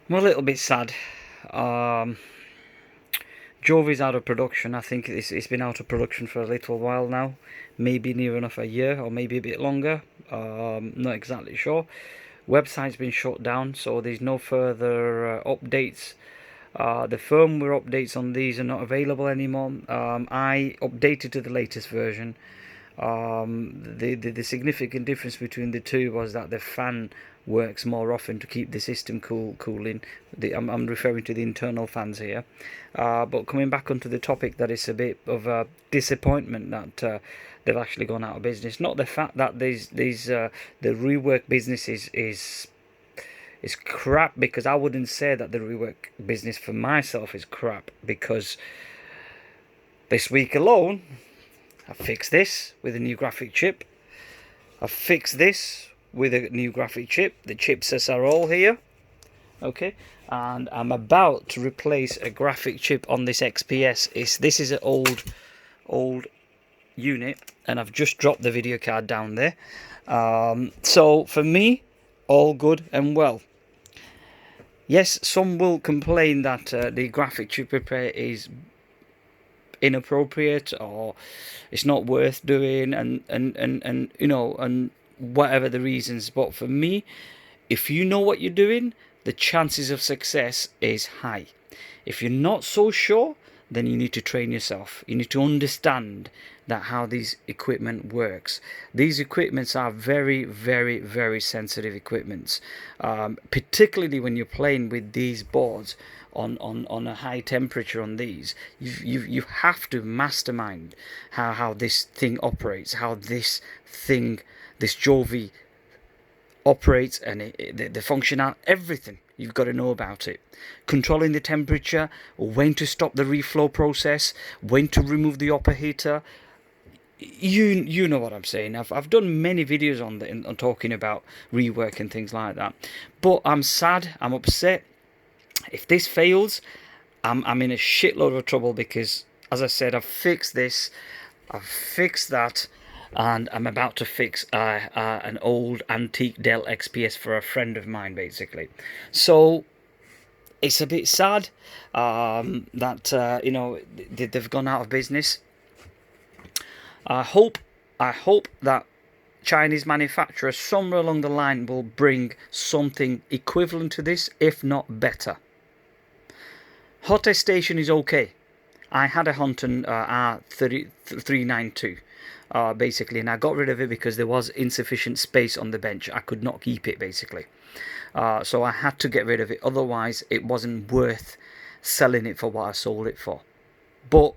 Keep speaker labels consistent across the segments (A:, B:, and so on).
A: I'm a little bit sad. Um, Jovy's out of production. I think it's been out of production for a little while now. Maybe near enough a year or maybe a bit longer. Not exactly sure. Website's been shut down, so there's no further updates. The firmware updates on these are not available anymore. I updated to the latest version. The significant difference between the two was that the fan works more often to keep the system cooling. I'm referring to the internal fans here. But coming back onto the topic, that it's a bit of a disappointment that they've actually gone out of business. Not the fact that the rework business is crap, because I wouldn't say that the rework business for myself is crap, because this week alone I fixed this with a new graphic chip. I fixed this with a new graphic chip. The chipsets are all here. Okay, and I'm about to replace a graphic chip on this XPS. This is an old unit, and I've just dropped the video card down there. So for me, all good and well. Yes, some will complain that the graphic chip repair is inappropriate or it's not worth doing, and you know, and whatever the reasons. But for me, if you know what you're doing, the chances of success is high. If you're not so sure, then you need to train yourself. You need to understand that how these equipment works. These equipments are very, very, very sensitive equipments, particularly when you're playing with these boards on a high temperature. On these, you have to mastermind how this thing operates, how this Jovy operates, and the functional, everything. You've got to know about it. Controlling the temperature, when to stop the reflow process, when to remove the upper heater. You know what I'm saying. I've done many videos on talking about rework and things like that. But I'm sad, I'm upset. If this fails, I'm in a shitload of trouble, because, as I said, I've fixed this, I've fixed that, and I'm about to fix an old antique Dell XPS for a friend of mine, basically. So it's a bit sad that you know, they've gone out of business. I hope that Chinese manufacturers somewhere along the line will bring something equivalent to this, if not better. Hot test station is okay. I had a Hunton R392 basically, and I got rid of it because there was insufficient space on the bench. I could not keep it, basically. So I had to get rid of it, otherwise it wasn't worth selling it for what I sold it for. But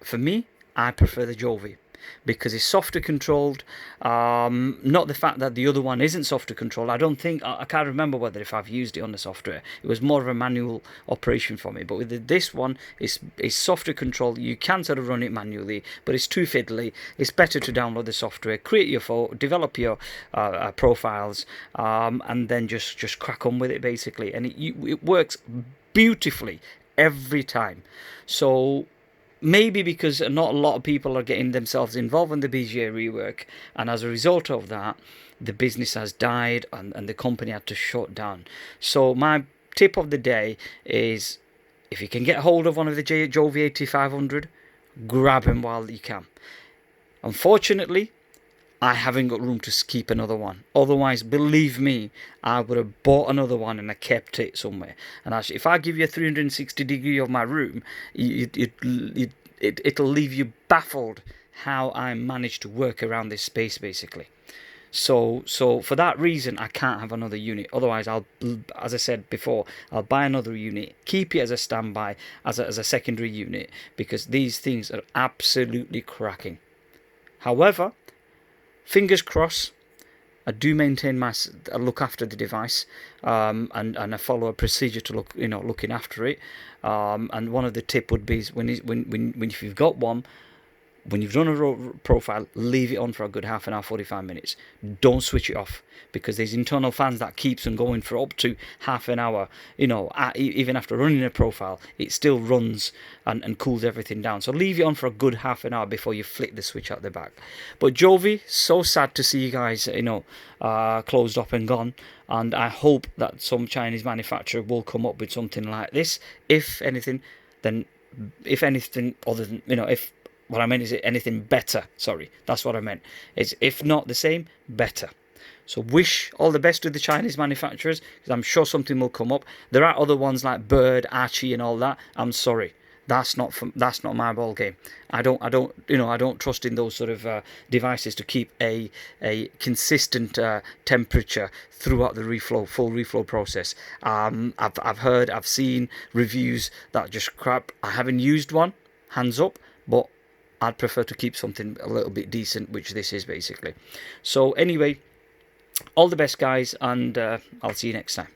A: for me, I prefer the Jovy, because it's softer controlled. Not the fact that the other one isn't softer controlled. I don't think, I can't remember whether if I've used it on the software. It was more of a manual operation for me. But with this one, it's softer controlled. You can sort of run it manually, but it's too fiddly. It's better to download the software, create your photo, develop your profiles, and then just crack on with it, basically. And it works beautifully every time. So maybe because not a lot of people are getting themselves involved in the BGA rework, and as a result of that, the business has died and the company had to shut down. So my tip of the day is, if you can get hold of one of the Jovy Re8500, grab them while you can. Unfortunately, I haven't got room to keep another one. Otherwise, believe me, I would have bought another one and I kept it somewhere. And actually, if I give you a 360 degree of my room, it'll leave you baffled how I managed to work around this space, basically. So for that reason, I can't have another unit. Otherwise, as I said before, I'll buy another unit, keep it as a standby, as a secondary unit, because these things are absolutely cracking. However, fingers crossed, I do maintain I look after the device, and I follow a procedure to looking after it. And one of the tip would be, if you've got one, when you've done a profile, leave it on for a good half an hour, 45 minutes. Don't switch it off, because there's internal fans that keeps them going for up to half an hour. You know, even after running a profile, it still runs and cools everything down. So leave it on for a good half an hour before you flick the switch out the back. But Jovy, so sad to see you guys, you know, closed up and gone. And I hope that some Chinese manufacturer will come up with something like this. If anything, then if anything other than, you know, if what I meant is anything better. Sorry, that's what I meant. It's if not the same, better. So wish all the best to the Chinese manufacturers, because I'm sure something will come up. There are other ones like Bird, Archie, and all that. I'm sorry, that's not my ball game. I don't trust in those sort of devices to keep a consistent temperature throughout the full reflow process. I've seen reviews that just crap. I haven't used one, hands up, but I'd prefer to keep something a little bit decent, which this is basically. So anyway, all the best, guys, and I'll see you next time.